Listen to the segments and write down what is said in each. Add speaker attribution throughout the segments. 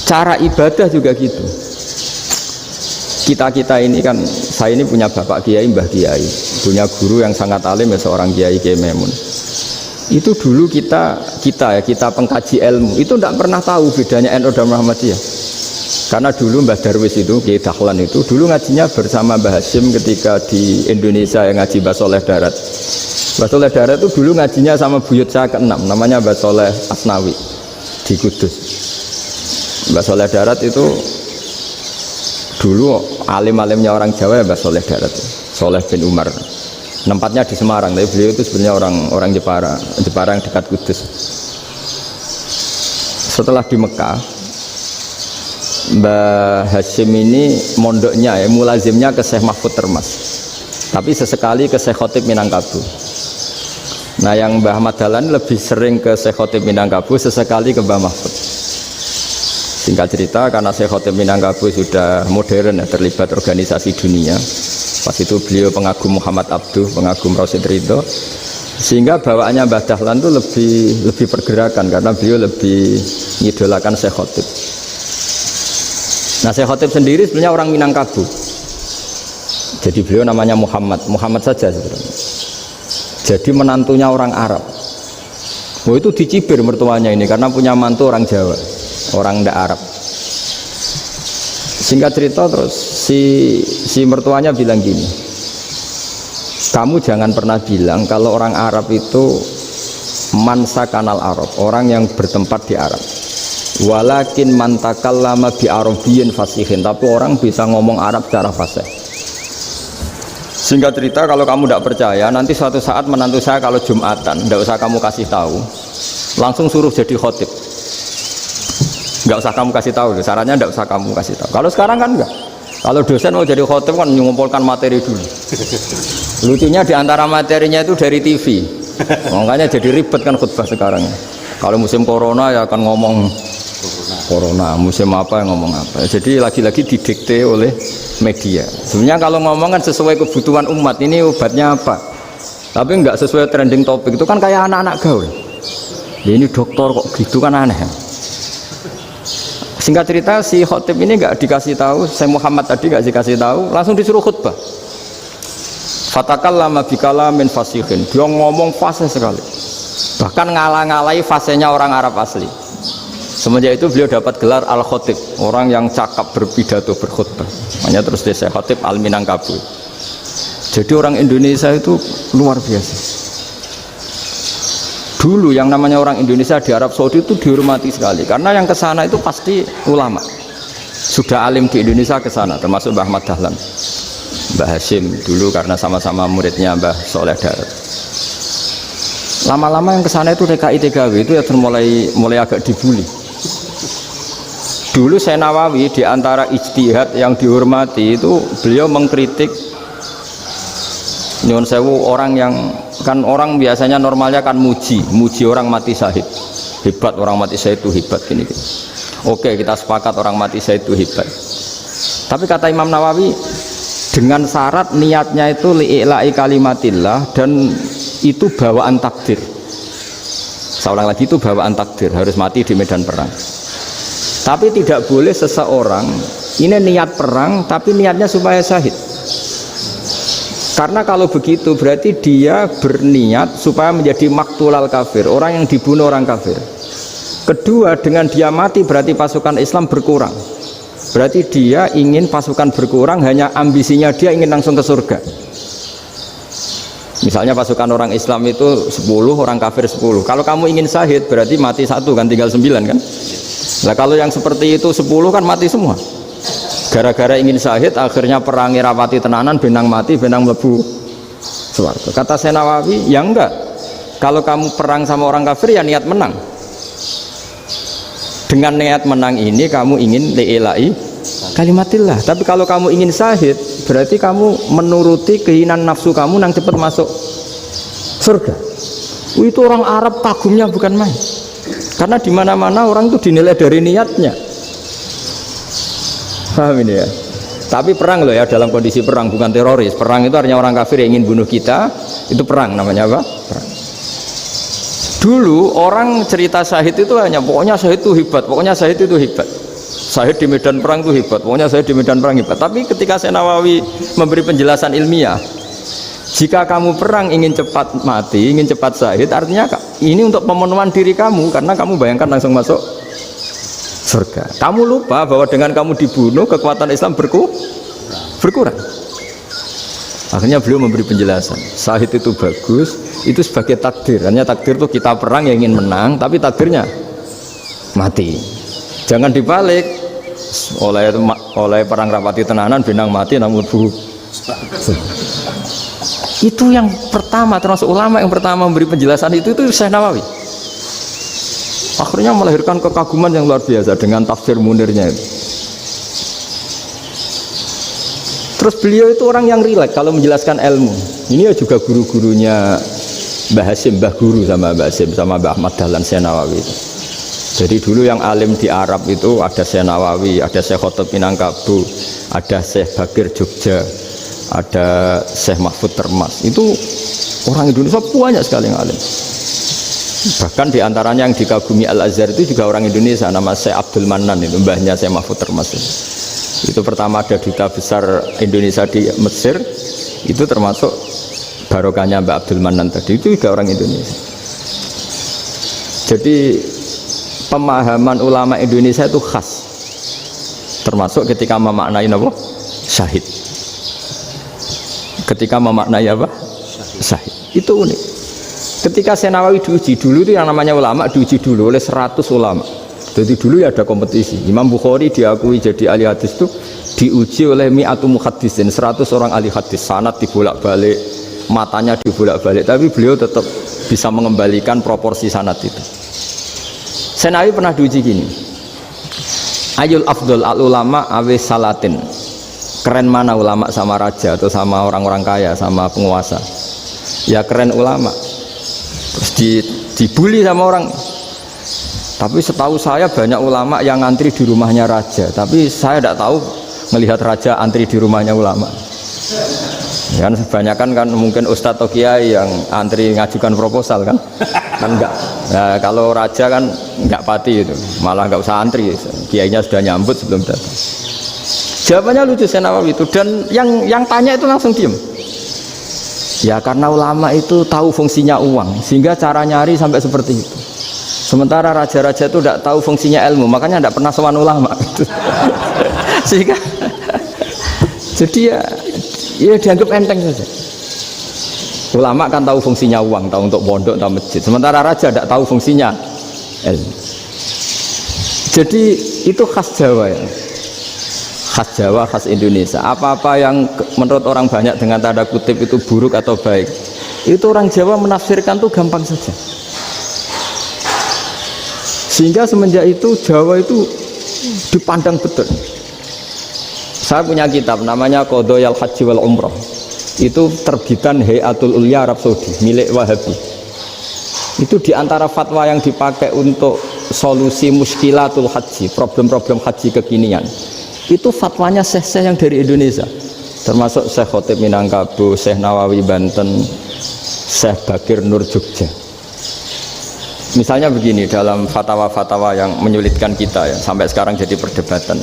Speaker 1: Cara ibadah juga gitu. Kita ini kan, saya ini punya bapak kiai, mbah kiai, punya guru yang sangat alim ya, seorang kiai Kiai Memun. Itu dulu kita pengkaji ilmu itu tidak pernah tahu bedanya NU dan Muhammadiyah. Karena dulu Mbah Darwis itu, Kiai Dahlan itu dulu ngajinya bersama Mbah Hasyim ketika di Indonesia yang ngaji Mbah Soleh Darat. Mbah Soleh Darat itu dulu ngajinya sama buyut saya ke-6, namanya Mbah Soleh Asnawi di Kudus. Mbah Soleh Darat itu dulu alim-alimnya orang Jawa ya Mbah Soleh Darat, Soleh bin Umar. Tempatnya di Semarang, tapi beliau itu sebenarnya orang Jepara yang dekat Kudus. Setelah di Mekah, Mbah Hasyim ini mondoknya ya, mulazimnya ke Syekh Mahfud Termas, tapi sesekali ke Syekh Khotib Minangkabau. Nah yang Mbah Ahmad Dahlan lebih sering ke Syekh Khotib Minangkabau, sesekali ke Mbah Mahfud. Singkat cerita, karena Syekh Khotib Minangkabau sudah modern ya, terlibat organisasi dunia. Pas itu beliau pengagum Muhammad Abduh, pengagum Rasid Ridho, sehingga bawaannya Mbah Dahlan itu lebih pergerakan karena beliau lebih mengidolakan Syekh Khotib. Nah Syekh Khotib sendiri sebenarnya orang Minangkabau, jadi beliau namanya Muhammad saja sebenarnya. Jadi menantunya orang Arab. Oh itu dicibir mertuanya ini karena punya mantu orang Jawa, orang ndak Arab. Singkat cerita terus si mertuanya bilang gini, kamu jangan pernah bilang kalau orang Arab itu mansa kanal Arab, orang yang bertempat di Arab. Walakin mantakallama bi arabiyyin fasihin, tapi orang bisa ngomong Arab secara fasih. Singkat cerita, kalau kamu tidak percaya, nanti suatu saat menantu saya kalau Jumatan, tidak usah kamu kasih tahu, langsung suruh jadi khotib. Nggak usah kamu kasih tahu, sarannya nggak usah kamu kasih tahu. Kalau sekarang kan enggak. Kalau dosen mau jadi khotib kan mengumpulkan materi dulu. Lucunya diantara materinya itu dari TV, makanya jadi ribet kan khutbah sekarang. Kalau musim corona ya akan ngomong corona, musim apa yang ngomong apa. Jadi lagi-lagi didikte oleh media. Sebenarnya kalau ngomong kan sesuai kebutuhan umat, ini obatnya apa. Tapi nggak sesuai trending topik, itu kan kayak anak-anak gaul. Ya ini dokter kok gitu kan aneh. Singkat cerita si khotib ini nggak dikasih tahu, saya Muhammad tadi nggak dikasih tahu, langsung disuruh khutbah. Fatakallama bikalamin fasihin, dia ngomong fasih sekali, bahkan ngalah-ngalahi fasihnya orang Arab asli. Semenjak itu beliau dapat gelar al-khotib, orang yang cakap berpidato berkhutbah. Makanya terus desa khotib al-Minangkabau. Jadi orang Indonesia itu luar biasa. Dulu yang namanya orang Indonesia di Arab Saudi itu dihormati sekali karena yang kesana itu pasti ulama. Sudah alim di Indonesia kesana, termasuk Mbah Ahmad Dahlan, Mbah Hasyim dulu karena sama-sama muridnya Mbah Soleh Darat. Lama-lama yang kesana itu TKI TKW itu ya mulai agak dibully. Dulu Syekh Nawawi di antara ijtihad yang dihormati itu beliau mengkritik nyuwun sewu orang yang kan orang biasanya normalnya kan muji orang mati syahid, hebat orang mati syahid itu hebat gini. Oke, kita sepakat orang mati syahid itu hebat. Tapi kata Imam Nawawi dengan syarat niatnya itu li'ila'i kalimatillah dan itu bawaan takdir. Saya ulang lagi, itu bawaan takdir, harus mati di medan perang. Tapi tidak boleh seseorang ini niat perang tapi niatnya supaya syahid. Karena kalau begitu berarti dia berniat supaya menjadi maktulal kafir, orang yang dibunuh orang kafir. Kedua, dengan dia mati berarti pasukan Islam berkurang. Berarti dia ingin pasukan berkurang, hanya ambisinya dia ingin langsung ke surga. Misalnya pasukan orang Islam itu 10, orang kafir 10. Kalau kamu ingin syahid berarti mati 1 kan, tinggal 9 kan. Nah kalau yang seperti itu 10 kan mati semua. Gara-gara ingin syahid akhirnya perangi rapati tenanan, benang mati, benang mlebu swarga. Kata Syekh Nawawi, ya enggak. Kalau kamu perang sama orang kafir ya niat menang. Dengan niat menang ini kamu ingin li'ila'i kalimatillah. Tapi kalau kamu ingin syahid berarti kamu menuruti keinginan nafsu kamu yang cepat masuk surga. Itu orang Arab kagumnya bukan main. Karena di mana-mana orang itu dinilai dari niatnya. Paham ini ya? Tapi perang loh ya, dalam kondisi perang, bukan teroris. Perang itu artinya orang kafir yang ingin bunuh kita, itu perang namanya apa? Perang. Dulu orang cerita syahid itu hanya pokoknya syahid itu hebat, pokoknya syahid itu hebat. Syahid di medan perang itu hebat, pokoknya saya di medan perang hebat. Tapi ketika Syekh Nawawi memberi penjelasan ilmiah, jika kamu perang ingin cepat mati, ingin cepat syahid, artinya ini untuk pemenuhan diri kamu, karena kamu bayangkan langsung masuk surga. Kamu lupa bahwa dengan kamu dibunuh, kekuatan Islam berkurang. Akhirnya beliau memberi penjelasan, syahid itu bagus, itu sebagai takdir. Hanya takdir itu kita perang yang ingin menang, tapi takdirnya mati. Jangan dibalik, oleh perang rapati tenanan benang mati namun buruk. Itu yang pertama, termasuk ulama yang pertama memberi penjelasan itu Syekh Nawawi. Akhirnya melahirkan kekaguman yang luar biasa dengan tafsir Munirnya itu. Terus beliau itu orang yang rileks kalau menjelaskan ilmu. Ini ya juga guru-gurunya Mbah Hasim, Mbah Guru sama Mbah Hasim sama Mbah Ahmad Dahlan Syekh Nawawi itu. Jadi dulu yang alim di Arab itu ada Syekh Nawawi, ada Syekh Khotib Minangkabau, ada Syekh Bakir Jogja, ada Syekh Mahfud Termas. Itu orang Indonesia banyak sekali yang alim. Bahkan diantaranya yang dikagumi Al-Azhar itu juga orang Indonesia, nama Syekh Abdul Manan, itu mbahnya Syekh Mahfud Termas. Itu pertama ada duta besar Indonesia di Mesir, itu termasuk barokahnya Mbak Abdul Manan tadi, itu juga orang Indonesia. Jadi pemahaman ulama Indonesia itu khas, termasuk ketika memaknai apa? Syahid. Ketika memaknai apa? Syahid. Itu unik. Ketika Syekh Nawawi diuji dulu itu yang namanya ulama diuji dulu oleh 100 ulama. Jadi dulu ya ada kompetisi. Imam Bukhari diakui jadi ahli hadis itu diuji oleh mi'atu muhaddisin, 100 orang ahli hadis, sanad dibolak-balik, matanya dibolak-balik, tapi beliau tetap bisa mengembalikan proporsi sanad itu. Syekh Nawawi pernah diuji gini, ayul afdol al ulama awis salatin, keren mana ulama sama raja atau sama orang-orang kaya sama penguasa? Ya keren ulama. Terus dibully sama orang. Tapi setahu saya banyak ulama yang antri di rumahnya raja, tapi saya tidak tahu melihat raja antri di rumahnya ulama. Ya, kan kebanyakan kan mungkin ustadz atau kiai yang antri ngajukan proposal kan enggak. Nah, kalau raja kan enggak pati itu, malah enggak usah antri, kiainya sudah nyambut sebelum datang. Jawabannya lucu Syekh Nawawi itu, dan yang tanya itu langsung diem. Ya karena ulama itu tahu fungsinya uang, sehingga cara nyari sampai seperti itu. Sementara raja-raja itu tidak tahu fungsinya ilmu, makanya tidak pernah sowan ulama. Sehingga jadi ya dianggap enteng saja. Ulama kan tahu fungsinya uang, tahu untuk pondok, tahu masjid. Sementara raja tidak tahu fungsinya ilmu. Jadi itu khas Jawa ya. Khas Jawa, khas Indonesia. Apa-apa yang menurut orang banyak dengan tanda kutip itu buruk atau baik, itu orang Jawa menafsirkan tuh gampang saja. Sehingga semenjak itu Jawa itu dipandang betul. Saya punya kitab namanya Qadhayal Haji wal Umrah. Itu terbitan Hayatul Ulya Arab Saudi, milik Wahabi. Itu diantara fatwa yang dipakai untuk solusi muskilatul haji, problem-problem haji kekinian. Itu fatwanya syekh-syekh yang dari Indonesia, termasuk Syekh Khotib Minangkabau, Syekh Nawawi Banten, Syekh Bakir Nur Jogja. Misalnya begini, dalam fatwa-fatwa yang menyulitkan kita ya, sampai sekarang jadi perdebatan.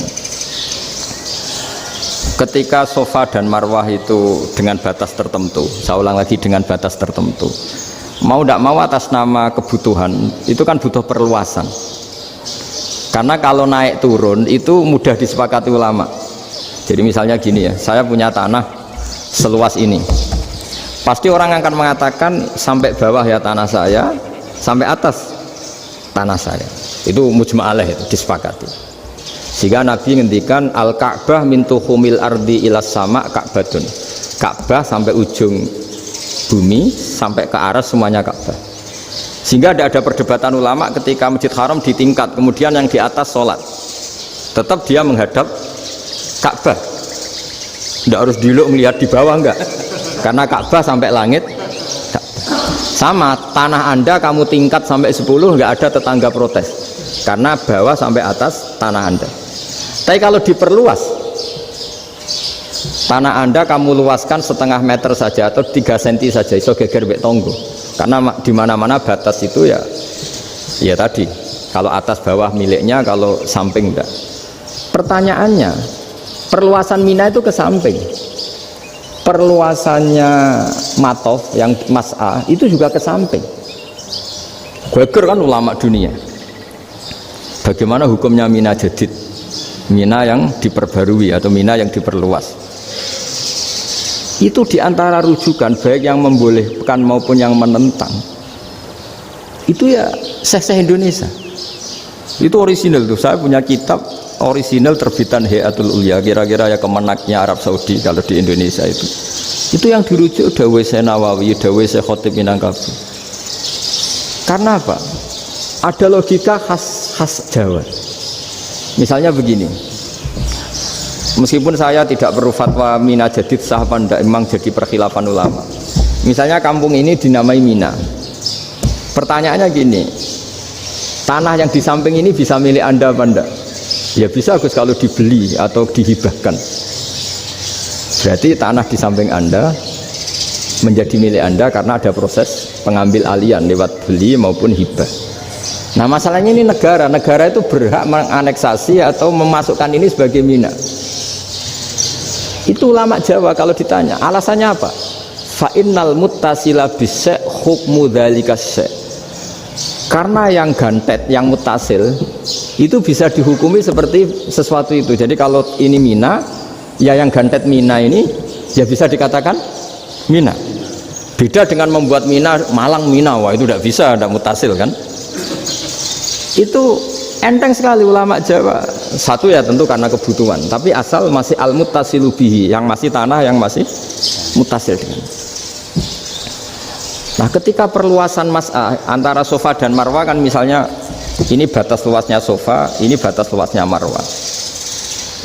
Speaker 1: Ketika Sofa dan Marwah itu dengan batas tertentu, saya ulang lagi dengan batas tertentu, mau tidak mau atas nama kebutuhan, itu kan butuh perluasan. Karena kalau naik turun itu mudah disepakati ulama. Jadi misalnya gini ya, saya punya tanah seluas ini, pasti orang akan mengatakan sampai bawah ya tanah saya, sampai atas tanah saya. Itu mujma' alaih, itu disepakati. Sehingga Nabi ngendikan al-Ka'bah min tuhumil ardi ilas sama Ka'batun. Ka'bah sampai ujung bumi, sampai ke aras semuanya Ka'bah. Sehingga tidak ada perdebatan ulama ketika Masjid Haram di tingkat, kemudian yang di atas sholat, tetap dia menghadap Ka'bah. Tidak harus diluk melihat di bawah, enggak, karena Ka'bah sampai langit. Sama tanah Anda kamu tingkat sampai 10, enggak ada tetangga protes, karena bawah sampai atas tanah Anda. Tapi kalau diperluas, tanah Anda kamu luaskan setengah meter saja atau 3 cm saja, iso geger bek tonggo. Karena di mana-mana batas itu ya tadi, kalau atas bawah miliknya, kalau samping enggak. Pertanyaannya, perluasan Mina itu ke samping. Perluasannya Matof yang Mas'a itu juga ke samping. Geger kan ulama dunia. Bagaimana hukumnya Mina Jadid? Mina yang diperbarui atau Mina yang diperluas. Itu diantara rujukan baik yang membolehkan maupun yang menentang. Itu ya Syekh Indonesia. Itu original tuh. Saya punya kitab original terbitan Hayatul Ulya, kira-kira ya kemenaknya Arab Saudi kalau di Indonesia itu. Itu yang dirujuk Dawai Syekh Nawawi, Dawai Syekh Khotib Minangkabau. Karena apa? Ada logika khas Jawa. Misalnya begini. Meskipun saya tidak perlu fatwa Mina Jadid sah apa enggak, memang jadi perkhilafan ulama. Misalnya kampung ini dinamai Mina. Pertanyaannya gini, tanah yang di samping ini bisa milik Anda apa enggak? Ya bisa Gus kalau dibeli atau dihibahkan. Berarti tanah di samping Anda menjadi milik Anda karena ada proses pengambil alian lewat beli maupun hibah. Nah masalahnya ini negara itu berhak menganeksasi atau memasukkan ini sebagai Mina. Itu ulama Jawa kalau ditanya alasannya apa? Fa'innal muttasila bisek hukmu dzalika syek. Karena yang gantet, yang mutasil itu bisa dihukumi seperti sesuatu itu. Jadi kalau ini Mina, ya yang gantet Mina ini ya bisa dikatakan Mina. Beda dengan membuat Mina Malang Mina, wah itu tidak bisa, tidak mutasil kan? Itu enteng sekali ulama Jawa. Satu ya tentu karena kebutuhan, tapi asal masih al-muttasilu bihi, yang masih tanah yang masih mutasil dengan. Nah, ketika perluasan Mas'ah antara Sofa dan Marwa kan misalnya ini batas luasnya Sofa, ini batas luasnya Marwa.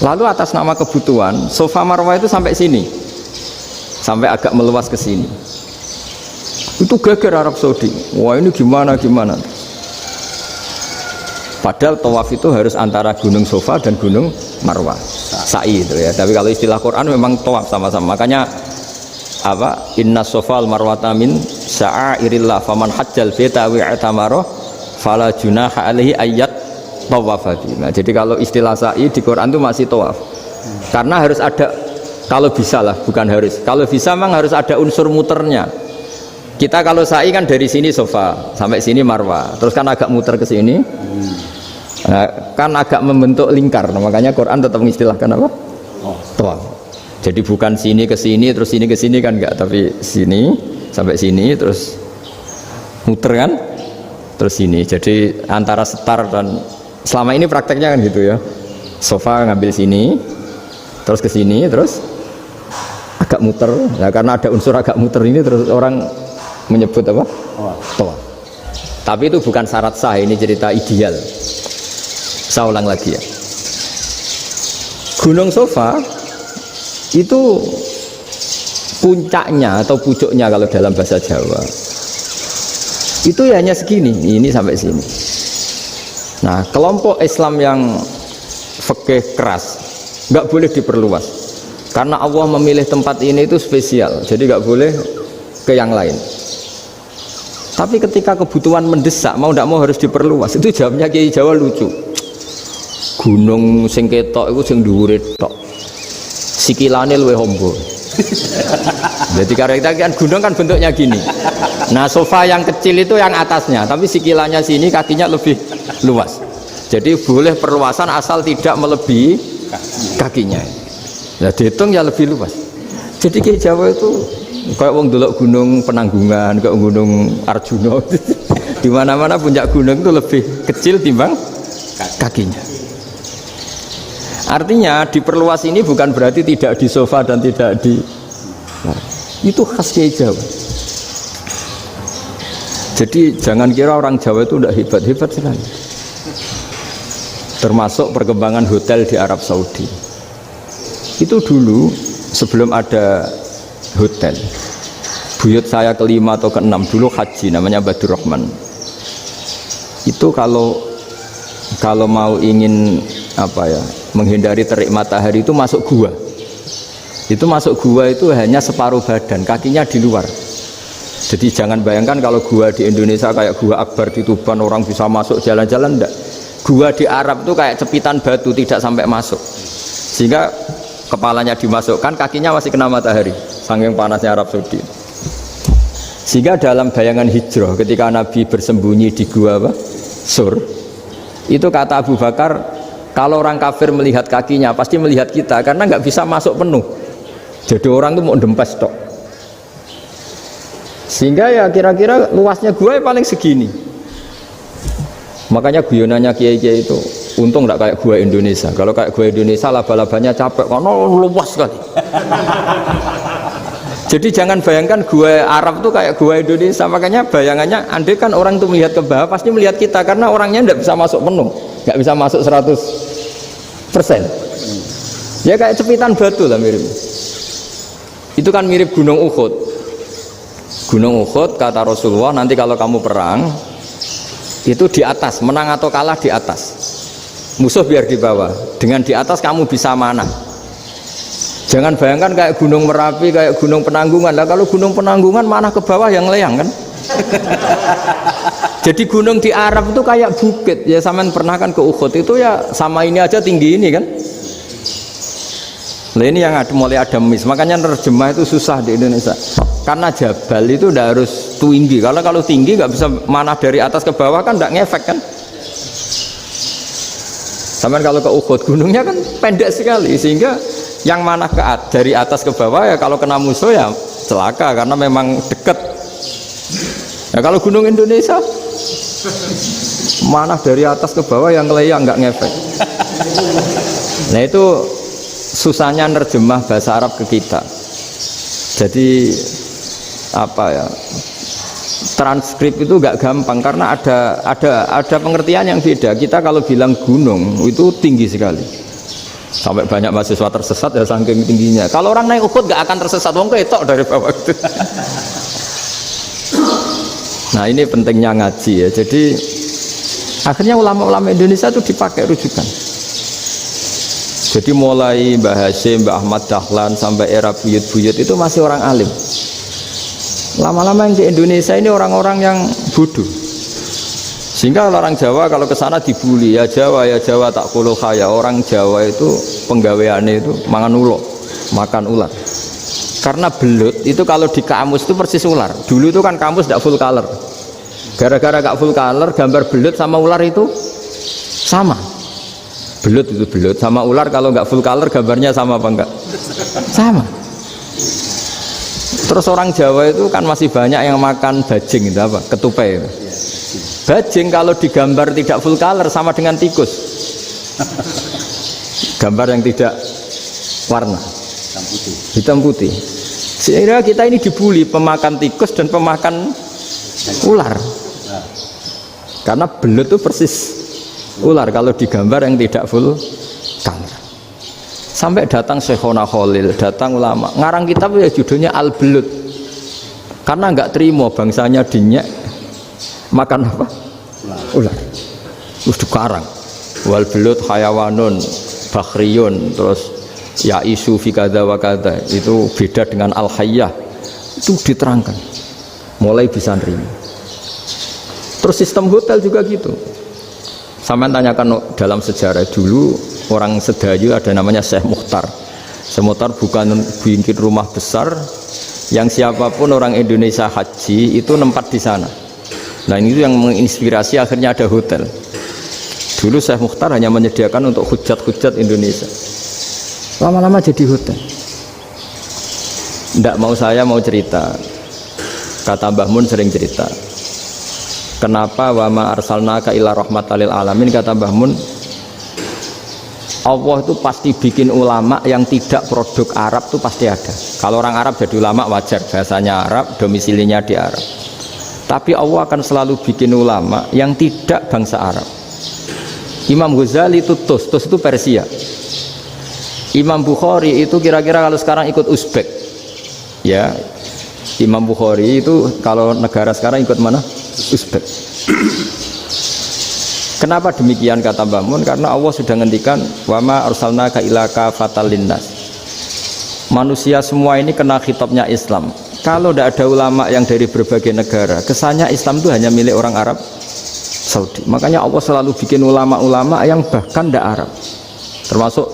Speaker 1: Lalu atas nama kebutuhan, Sofa Marwa itu sampai sini. Sampai agak meluas ke sini. Itu geger Arab Saudi. Wah, ini gimana? Padahal tawaf itu harus antara Gunung Sofa dan Gunung Marwah, sa'i itu ya. Tapi kalau istilah Quran memang tawaf sama-sama. Makanya apa? Inna Sofa al-Marwata min sya'airillah faman hajjal baita wa i'tamara fala junaha alaihi ayyat tawafa. Nah, jadi kalau istilah sa'i di Quran itu masih tawaf. Karena harus ada, kalau bisa lah, bukan harus. Kalau bisa memang harus ada unsur muternya. Kita kalau sa'i kan dari sini Sofa sampai sini Marwah, terus kan agak muter ke sini, kan agak membentuk lingkar. Nah, makanya Quran tetap mengistilahkan apa? Tawaf. Jadi bukan sini ke sini terus sini ke sini kan enggak, tapi sini sampai sini terus muter kan, terus sini. Jadi antara setar dan selama ini prakteknya kan gitu ya. Sofa ngambil sini, terus ke sini, terus agak muter. Nah, karena ada unsur agak muter ini terus orang menyebut apa? Tawaf. Tapi itu bukan syarat sah, ini cerita ideal. Saya ulang lagi ya. Gunung Sofa itu puncaknya atau pucuknya kalau dalam bahasa Jawa itu ya hanya segini, ini sampai sini. Nah, kelompok Islam yang fikih keras nggak boleh diperluas karena Allah memilih tempat ini itu spesial, jadi nggak boleh ke yang lain. Tapi ketika kebutuhan mendesak, mau tidak mau harus diperluas. Itu jawabnya Kiai Jawa lucu. Gunung sing ketok itu sing dhuwure tok. Sikilane luwih hombo. Jadi karena kita kan gunung kan bentuknya gini. Nah, Sofa yang kecil itu yang atasnya, tapi sikilannya sini kakinya lebih luas. Jadi boleh perluasan asal tidak melebihi kakinya. Nah, dihitung ya lebih luas. Jadi Kiai Jawa itu kayak wong delok gunung Penanggungan, kayak gunung Arjuna. Di mana-mana puncak gunung itu lebih kecil timbang kakinya. Artinya diperluas ini bukan berarti tidak di Sofa dan tidak di, itu khas Kiai Jawa. Jadi jangan kira orang Jawa itu tidak hebat-hebat sekali. Termasuk perkembangan hotel di Arab Saudi. Itu dulu sebelum ada hotel, buyut saya kelima atau keenam dulu haji, namanya Badur Rahman. Itu kalau mau ingin apa ya, menghindari terik matahari itu masuk gua. Itu masuk gua itu hanya separuh badan, kakinya di luar. Jadi jangan bayangkan kalau gua di Indonesia kayak gua Akbar di Tuban orang bisa masuk jalan-jalan, enggak. Gua di Arab itu kayak cepitan batu, tidak sampai masuk. Sehingga kepalanya dimasukkan, kakinya masih kena matahari, saking panasnya Arab Saudi. Sehingga dalam bayangan hijrah ketika Nabi bersembunyi di gua Sur, itu kata Abu Bakar, kalau orang kafir melihat kakinya pasti melihat kita, karena nggak bisa masuk penuh. Jadi orang itu mau dempes tok. Sehingga ya kira-kira luasnya gua paling segini. Makanya guyonannya kiai-kiai itu untung nggak kayak gua Indonesia. Kalau kayak gua Indonesia laba-labanya capek karena luas sekali. Jadi jangan bayangkan gua Arab tuh kayak gua Indonesia. Makanya bayangannya andai kan orang tuh melihat ke bawah pasti melihat kita, karena orangnya nggak bisa masuk penuh, nggak bisa masuk 100%. Ya kayak cepitan batu lah mirip. Itu kan mirip Gunung Uhud. Gunung Uhud kata Rasulullah, nanti kalau kamu perang itu di atas, menang atau kalah di atas, musuh biar di bawah, dengan di atas kamu bisa mana. Jangan bayangkan kayak Gunung Merapi, kayak Gunung Penanggungan. Lah kalau Gunung Penanggungan mana ke bawah yang leyang kan. Jadi gunung di Arab itu kayak bukit ya, sampean pernah kan ke Uhud itu ya sama ini aja tinggi ini kan. Nah ini yang mulai ada mis, makanya nerjemah itu susah di Indonesia. Karena jabal itu udah harus tinggi. Kalau tinggi nggak bisa mana dari atas ke bawah kan nggak ngefek kan. Sampai kalau ke Uhud gunungnya kan pendek sekali, sehingga yang mana dari atas ke bawah ya kalau kena musuh ya celaka karena memang dekat. Ya kalau gunung Indonesia mana dari atas ke bawah yang ngelayang nggak ngefek. Nah itu susahnya nerjemah bahasa Arab ke kita. Jadi apa ya, transkrip itu nggak gampang karena ada pengertian yang beda. Kita kalau bilang gunung itu tinggi sekali, sampai banyak mahasiswa tersesat ya saking tingginya. Kalau orang naik Uhud nggak akan tersesat, wong ketok dari bawah itu. Nah ini pentingnya ngaji ya. Jadi akhirnya ulama-ulama Indonesia itu dipakai rujukan. Jadi mulai Mbah Hasyim, Mbah Ahmad Dahlan sampai era buyut-buyut itu masih orang alim. Lama-lama yang di Indonesia ini orang-orang yang bodoh. Sehingga orang Jawa kalau ke sana dibully, ya Jawa tak kuluh kaya. Orang Jawa itu penggaweannya itu mangan ulo, makan ular. Karena belut itu kalau di kamus itu persis ular. Dulu itu kan kamus tidak full color. Gara-gara gak full color, gambar belut sama ular itu sama. Belut itu belut sama ular kalau nggak full color gambarnya sama apa enggak? Sama. Terus orang Jawa itu kan masih banyak yang makan bajing itu apa? Ketupai. Bajing kalau digambar tidak full color sama dengan tikus. Gambar yang tidak warna. Hitam putih. Sehingga kita ini dibully pemakan tikus dan pemakan ular. Karena belut itu persis ular kalau digambar yang tidak full color. Sampai datang Syekhona Khalil, datang ulama ngarang kitab ya judulnya Al-Belut, karena nggak terima bangsanya dinyak makan apa? Ular. Terus dikarang wal belut hayawanun bakhriyun, terus ya isu fi kadza wa kadza, itu beda dengan al-hayyah, itu diterangkan mulai bisa nerima. Terus sistem hotel juga gitu. Sampai tanyakan dalam sejarah dulu orang Sedayu ada namanya Syekh Mukhtar. Syekh Mukhtar bukan bikin rumah besar yang siapapun orang Indonesia haji itu nempat di sana. Nah ini yang menginspirasi akhirnya ada hotel. Dulu Syekh Mukhtar hanya menyediakan untuk hujat-hujat Indonesia. Lama-lama jadi hotel. Nggak mau saya mau cerita. Kata Mbah Mun sering cerita. Kenapa wa ma arsalnaka illa rahmatan lil alamin, kata Mbah Mun, Allah itu pasti bikin ulama yang tidak produk Arab itu pasti ada. Kalau orang Arab jadi ulama wajar, bahasanya Arab, domisilinya di Arab. Tapi Allah akan selalu bikin ulama yang tidak bangsa Arab. Imam Ghazali itu Tus itu Persia. Imam Bukhari itu kira-kira kalau sekarang ikut Uzbek. Ya, Imam Bukhari itu kalau negara sekarang ikut mana? Uzbek. Kenapa demikian kata Mbah Mun? Karena Allah sudah ngendikan wa ma arsalnaka illa kafatan linnas. Manusia semua ini kena khitabnya Islam. Kalau tidak ada ulama yang dari berbagai negara, kesannya Islam itu hanya milik orang Arab Saudi. Makanya Allah selalu bikin ulama-ulama yang bahkan tidak Arab, termasuk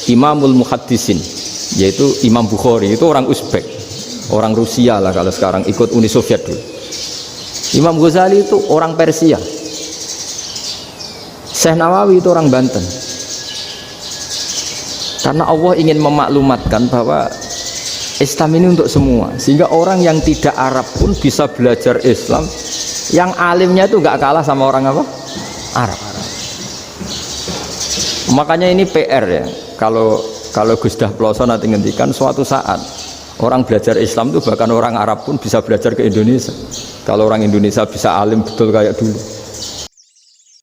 Speaker 1: Imamul Muhaddisin, yaitu Imam Bukhari, itu orang Uzbek, orang Rusia lah kalau sekarang, ikut Uni Soviet dulu. Imam Ghazali itu orang Persia. Syekh Nawawi itu orang Banten. Karena Allah ingin memaklumatkan bahwa Islam ini untuk semua, sehingga orang yang tidak Arab pun bisa belajar Islam. Yang alimnya itu nggak kalah sama orang apa? Arab. Makanya ini PR ya. Kalau Gus Dah Ploso nanti ngendikan suatu saat orang belajar Islam itu bahkan orang Arab pun bisa belajar ke Indonesia. Kalau orang Indonesia bisa alim betul kayak dulu.